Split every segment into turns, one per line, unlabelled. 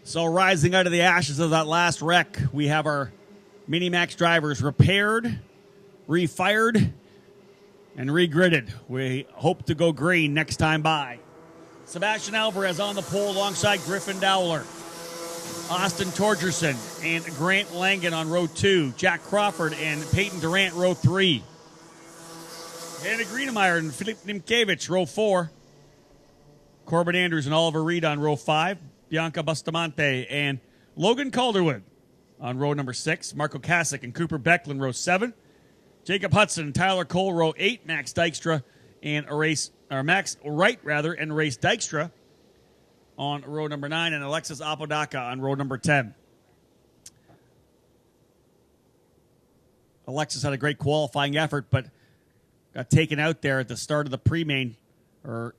So rising out of the ashes of that last wreck, we have our Mini-Max drivers repaired, refired, and regridded. We hope to go green next time by. Sebastian Alvarez on the pole alongside Griffin Dowler. Austin Torgerson and Grant Langan on row 2. Jack Crawford and Peyton Durant, row 3. Anna Greenemeyer and Filip Nimkevich, row 4. Corbin Andrews and Oliver Reed on row 5. Bianca Bustamante and Logan Calderwood on row number 6. Marco Kasich and Cooper Becklin, row 7. Jacob Hudson and Tyler Cole, row 8. Max Dykstra and Max Wright and Race Dykstra on row number 9, and Alexis Apodaca on row number 10. Alexis had a great qualifying effort, but got taken out there at the start of the pre-main, at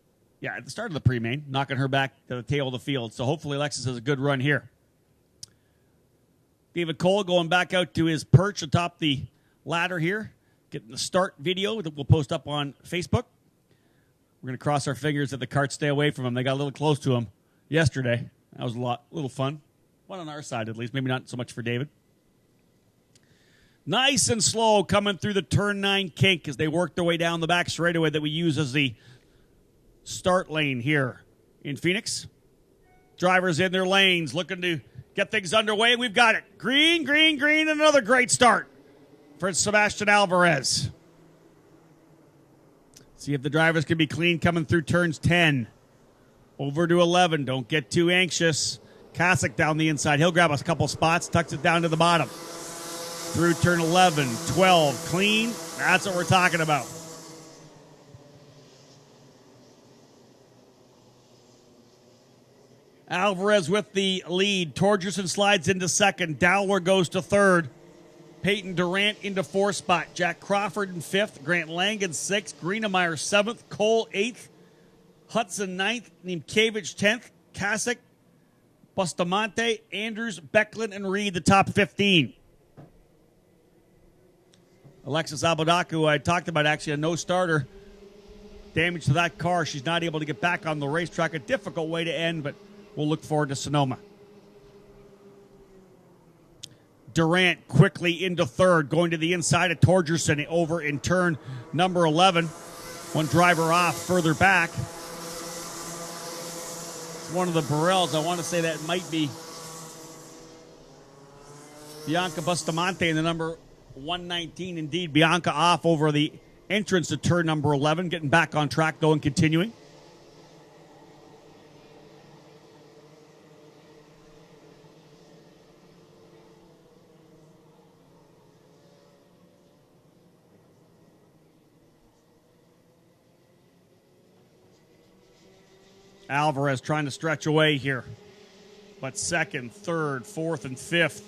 the start of the pre-main, knocking her back to the tail of the field. So hopefully Alexis has a good run here. David Cole going back out to his perch atop the ladder here, getting the start video that we'll post up on Facebook. We're going to cross our fingers that the Kart stay away from him. They got a little close to him yesterday. That was a little fun. One on our side, at least. Maybe not so much for David. Nice and slow coming through the turn 9 kink as they work their way down the back straightaway that we use as the start lane here in Phoenix. Drivers in their lanes looking to get things underway. We've got it. Green, green, green. Another great start for Sebastian Alvarez. See if the drivers can be clean coming through turns 10. Over to 11. Don't get too anxious. Kasich down the inside. He'll grab us a couple spots. Tucks it down to the bottom. Through turn 11, 12. Clean. That's what we're talking about. Alvarez with the lead. Torgerson slides into second. Dowler goes to third. Peyton Durant into 4th spot. Jack Crawford in 5th. Grant Langan 6th. Greenemeyer 7th. Cole 8th. Hudson 9th. Nimkevich 10th. Kasich, Bustamante, Andrews, Becklin, and Reed the top 15. Alexis Apodaca, who I talked about, actually a no-starter. Damage to that car. She's not able to get back on the racetrack. A difficult way to end, but we'll look forward to Sonoma. Durant quickly into third, going to the inside of Torgerson over in turn number 11. One driver off further back. One of the Burrells. I want to say that might be Bianca Bustamante in the number 119. Indeed, Bianca off over the entrance to turn number 11, getting back on track though and continuing. Alvarez trying to stretch away here. But second, third, fourth, and fifth.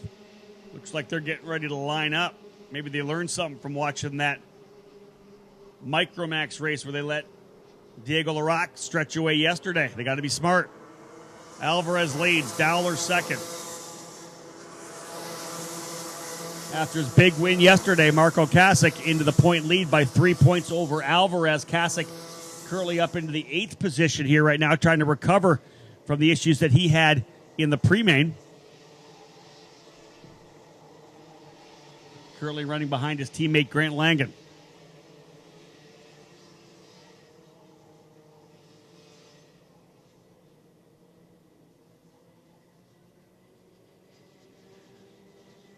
Looks like they're getting ready to line up. Maybe they learned something from watching that Micromax race where they let Diego Larac stretch away yesterday. They got to be smart. Alvarez leads. Dowler second. After his big win yesterday, Marco Kasich into the point lead by 3 points over Alvarez. Kasich currently up into the 8th position here right now, trying to recover from the issues that he had in the pre-main. Currently running behind his teammate Grant Langan.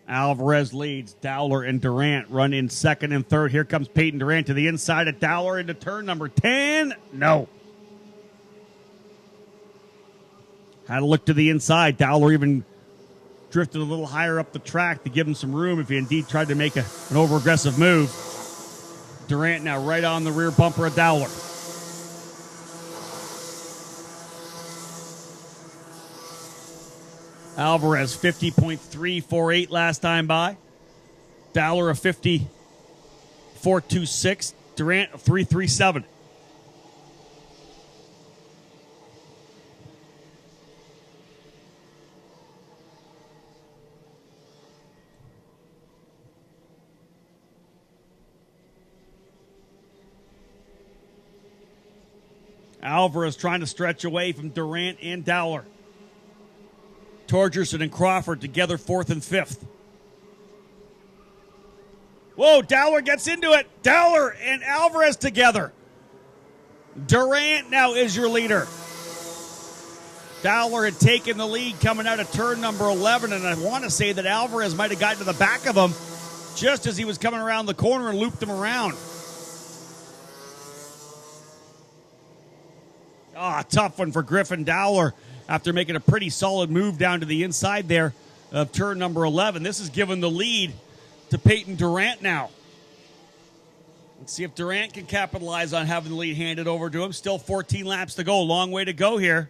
Alvarez leads. Dowler and Durant run in second and third. Here comes Peyton Durant to the inside of Dowler into turn number 10. No. Had to look to the inside. Dowler even drifted a little higher up the track to give him some room if he indeed tried to make an over-aggressive move. Durant now right on the rear bumper of Dowler. Alvarez, 50.348 last time by. Dowler, a 50.426. Durant, a 337. Alvarez trying to stretch away from Durant and Dowler. Torgerson and Crawford together 4th and 5th. Whoa, Dowler gets into it. Dowler and Alvarez together. Durant now is your leader. Dowler had taken the lead coming out of turn number 11, and I want to say that Alvarez might have gotten to the back of him just as he was coming around the corner and looped him around. Tough one for Griffin Dowler after making a pretty solid move down to the inside there of turn number 11. This has given the lead to Peyton Durant now. Let's see if Durant can capitalize on having the lead handed over to him. Still 14 laps to go. Long way to go here.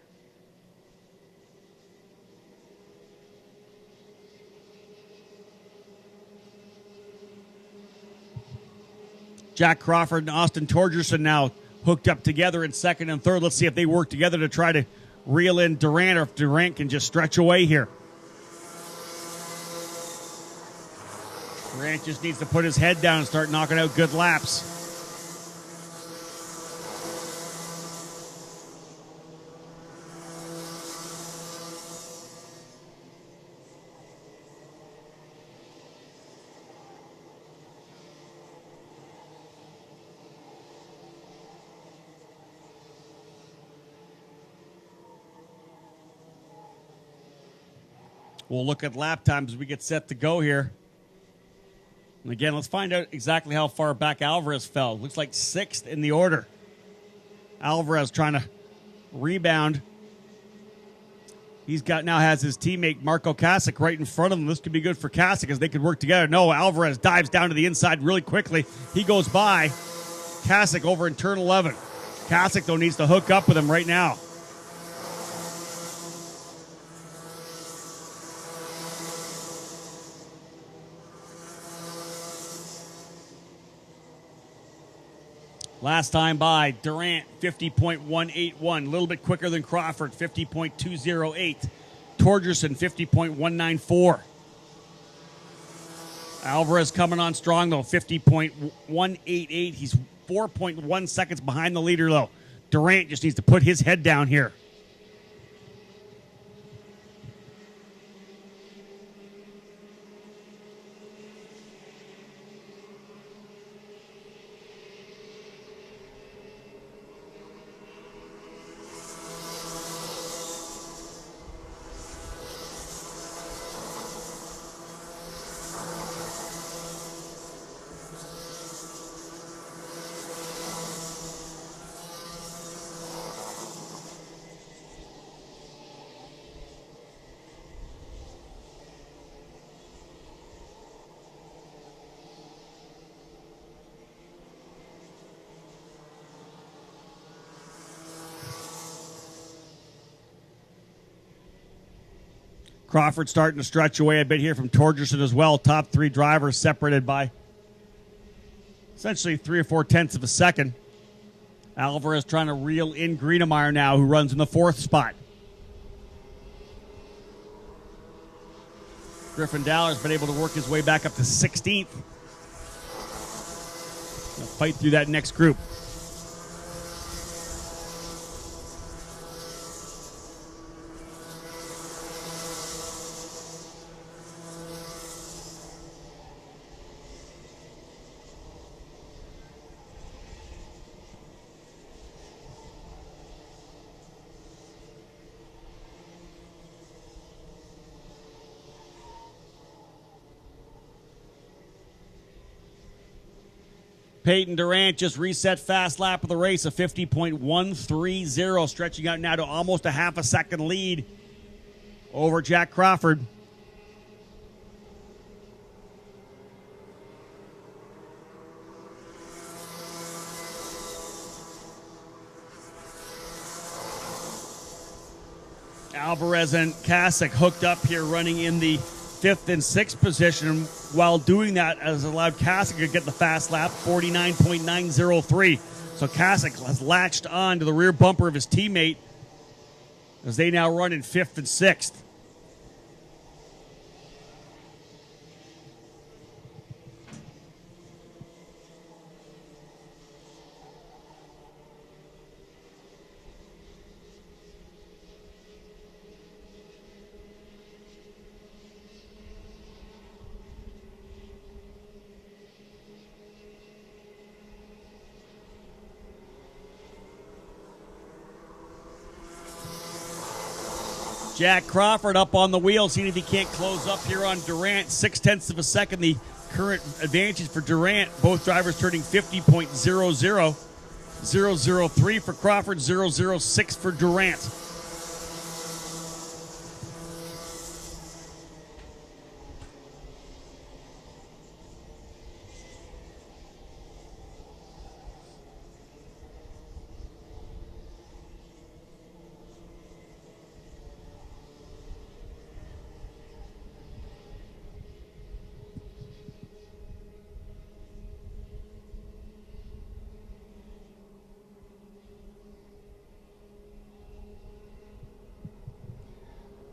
Jack Crawford and Austin Torgerson now hooked up together in 2nd and 3rd. Let's see if they work together to try to reel in Durant, or if Durant can just stretch away here. Durant just needs to put his head down and start knocking out good laps. We'll look at lap times as we get set to go here. And again, let's find out exactly how far back Alvarez fell. Looks like 6th in the order. Alvarez trying to rebound. Now has his teammate Marco Kasich right in front of him. This could be good for Kasich as they could work together. No, Alvarez dives down to the inside really quickly. He goes by Kasich over in turn 11. Kasich, though, needs to hook up with him right now. Last time by, Durant, 50.181. A little bit quicker than Crawford, 50.208. Torgerson, 50.194. Alvarez coming on strong, though, 50.188. He's 4.1 seconds behind the leader, though. Durant just needs to put his head down here. Crawford starting to stretch away a bit here from Torgerson as well. Top 3 drivers separated by essentially 3 or 4 tenths of a second. Alvarez trying to reel in Greenemeyer now, who runs in the 4th spot. Griffin Dowler's been able to work his way back up to 16th. Gonna fight through that next group. Peyton Durant just reset fast lap of the race, a 50.130, stretching out now to almost a half a second lead over Jack Crawford. Alvarez and Kasich hooked up here, running in the 5th and 6th position. While doing that, has allowed Kasich to get the fast lap, 49.903. So Kasich has latched on to the rear bumper of his teammate as they now run in 5th and 6th. Jack Crawford up on the wheel, seeing if he can't close up here on Durant. 0.6 of a second, the current advantage for Durant. Both drivers turning 50.00. 0.003 for Crawford, 0.006 for Durant.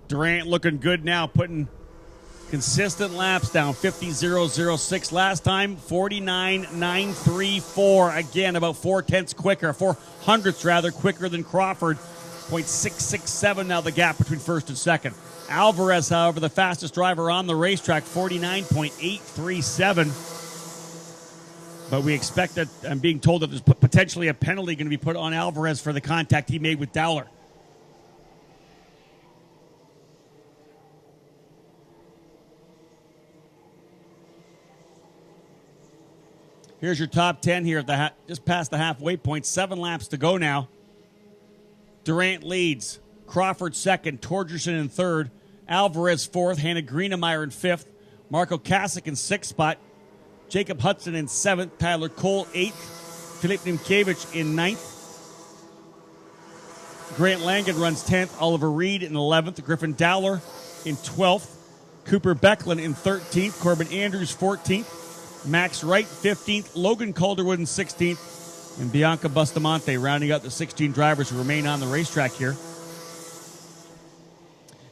Durant looking good now, putting consistent laps down. 50.006 last time, 49.934. Again, about 0.4 quicker, 0.04 rather quicker than Crawford. 0.667 now the gap between first and second. Alvarez, however, the fastest driver on the racetrack, 49.837. But we expect that, I'm being told that there's potentially a penalty going to be put on Alvarez for the contact he made with Dowler. Here's your top 10 here at the just past the halfway point. 7 laps to go now. Durant leads. Crawford second. Torgerson in third. Alvarez fourth. Hannah Greenemeyer in fifth. Marco Kasich in sixth spot. Jacob Hudson in seventh. Tyler Cole eighth. Filip Nimkevich in ninth. Grant Langen runs 10th. Oliver Reed in 11th. Griffin Dowler in 12th. Cooper Becklin in 13th. Corbin Andrews 14th. Max Wright, 15th. Logan Calderwood in 16th. And Bianca Bustamante rounding out the 16 drivers who remain on the racetrack here.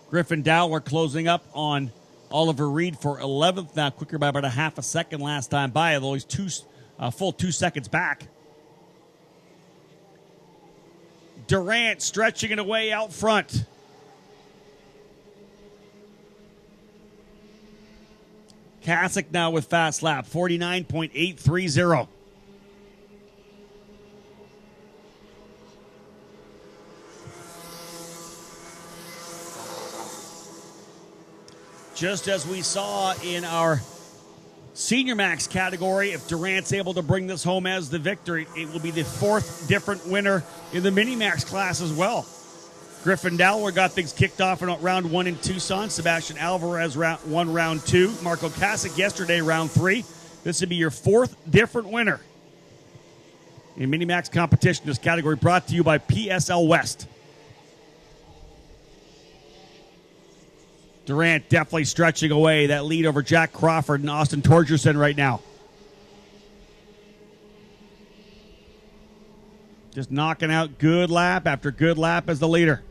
Griffin Dowler closing up on Oliver Reed for 11th now, quicker by about a half a second last time by, although he's full 2 seconds back. Durant stretching it away out front. Kasich now with fast lap, 49.830. Just as we saw in our Senior Max category, if Durant's able to bring this home as the victory, it will be the 4th different winner in the Mini Max class as well. Griffin Dowler got things kicked off in round 1 in Tucson. Sebastian Alvarez won round 2. Marco Kasich yesterday round 3. This would be your 4th different winner in Mini Max competition. This category brought to you by PSL West. Durant definitely stretching away that lead over Jack Crawford and Austin Torgerson right now. Just knocking out good lap after good lap as the leader.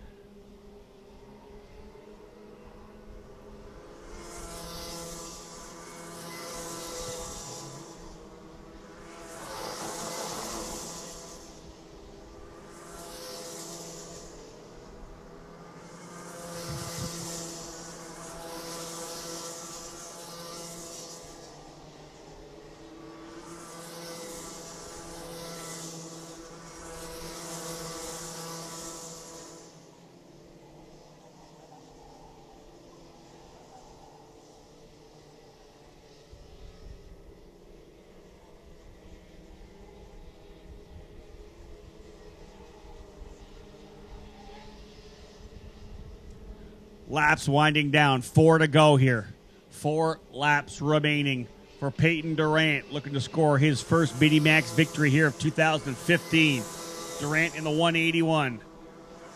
Laps winding down. 4 to go here. 4 laps remaining for Peyton Durant, looking to score his first Mini Max victory here of 2015. Durant in the 181.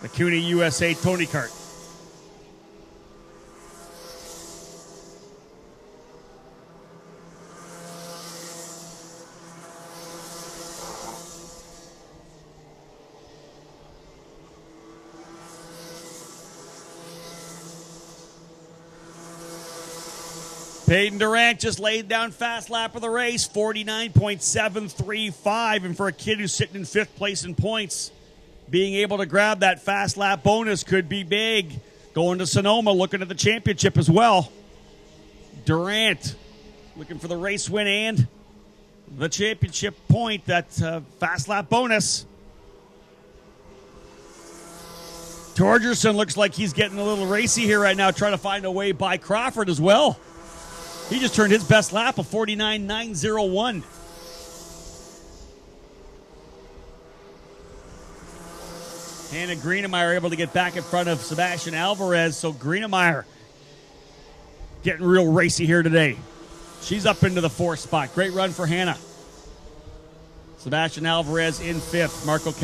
The CUNY USA Tony Kart. Peyton Durant just laid down fast lap of the race, 49.735. And for a kid who's sitting in 5th place in points, being able to grab that fast lap bonus could be big. Going to Sonoma, looking at the championship as well. Durant looking for the race win and the championship point, that fast lap bonus. Torgerson looks like he's getting a little racy here right now, trying to find a way by Crawford as well. He just turned his best lap of 49.901. Hannah Greenemeyer able to get back in front of Sebastian Alvarez, so Greenemeyer getting real racy here today. She's up into the 4th spot. Great run for Hannah. Sebastian Alvarez in 5th. Marco